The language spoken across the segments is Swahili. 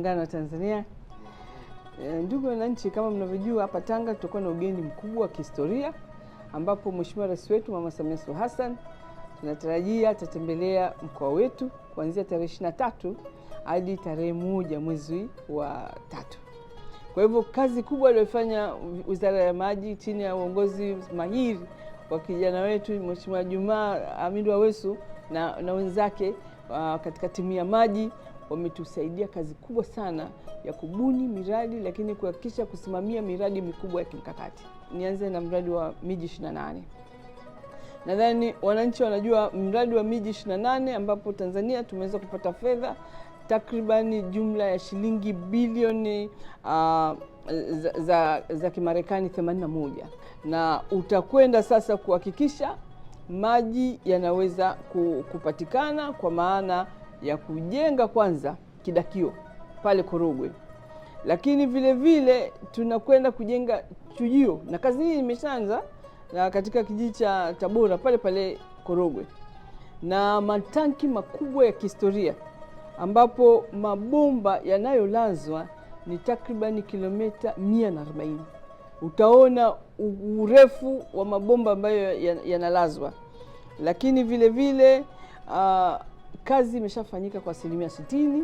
Muungano wa Tanzania. Ndugu wananchi, kama mnavyojua, hapa Tanga tutakuwa na ugeni mkubwa wa kihistoria ambapo Mheshimiwa Rais wetu Mama Samia Suluhu Hassan tunatarajia atatembelea mkoa wetu kuanzia tarehe 23 hadi tarehe 1 mwezi wa 3. Kwa hivyo kazi kubwa aliyofanya Wizara ya Maji chini ya uongozi mahiri wa kijana wetu Mheshimiwa Juma Hamidu Aweso na wenzake katika timu ya maji wametusaidia kazi kubwa sana ya kubuni miradi, lakini kuhakikisha kusimamia miradi mikubwa ya kimkakati. Nianze na mradi wa miji 28. Nadhani wananchi wanajua mradi wa miji 28 ambapo Tanzania tumeweza kupata fedha takribani jumla ya shilingi bilioni za Kimarekani 81, na utakwenda sasa kuhakikisha maji yanaweza kupatikana kwa maana ya kujenga kwanza kidakio pale Korogwe, lakini vile vile tunakwenda kujenga chujio, na kazi hii imeshaanza na katika kijiji cha Tabora pale pale Korogwe, na matanki makubwa ya kihistoria ambapo mabomba yanayolazwa ni takribani kilomita 140. Utaona urefu wa mabomba ambayo yanalazwa, lakini vile vile kazi imeshafanyika kwa 60%,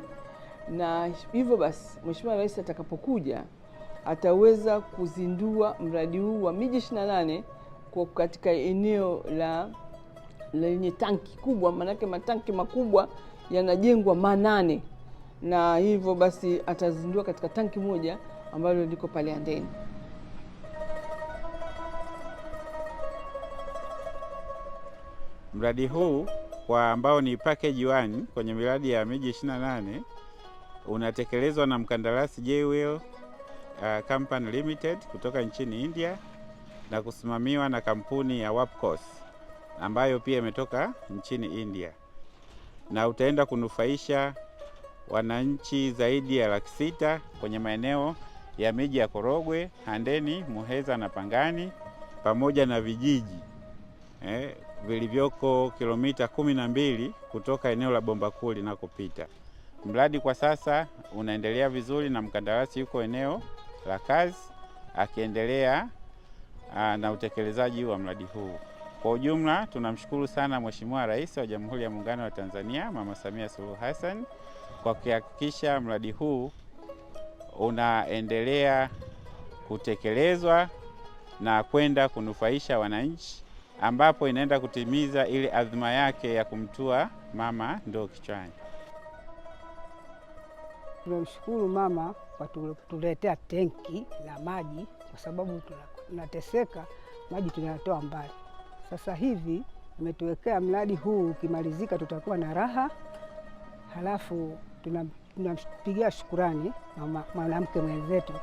na hivyo basi Mheshimiwa Rais atakapokuja ataweza kuzindua mradi huu wa miji 28 kwa katika eneo lenye tanki kubwa, manake matanki makubwa yanajengwa 8, na hivyo basi atazindua katika tanki moja ambalo liko pale Handeni. Mradi huu kwa ambao ni package 1 kwenye miradi ya miji 28 unatekelezwa na mkandarasi J-Wheel Company Limited kutoka nchini India na kusimamiwa na kampuni ya Wapcos ambayo pia imetoka nchini India, na utaenda kunufaisha wananchi zaidi ya 600,000 kwenye maeneo ya miji ya Korogwe, Handeni, Muheza na Pangani pamoja na vijiji vilivyoko kilomita 12 kutoka eneo la bomba kuu linakopita. Mradi kwa sasa unaendelea vizuri na mkandarasi yuko eneo la kazi akiendelea na utekelezaji wa mradi huu. Kwa ujumla tunamshukuru sana Mheshimiwa Rais wa Jamhuri ya Muungano wa Tanzania Mama Samia Suluhu Hassan kwa kuhakikisha mradi huu unaendelea kutekelezwa na kwenda kunufaisha wananchi, ambapo inaenda kutimiza ile azma yake ya kumtua mama ndoo kichwani. Tunamshukuru mama kwa kutuletea tenki la maji, kwa sababu tunateseka, maji tunayatoa mbali. Sasa hivi ametuwekea mradi huu, ukimalizika tutakuwa na raha. Halafu tunampigia shukurani mwanamke mwenzetu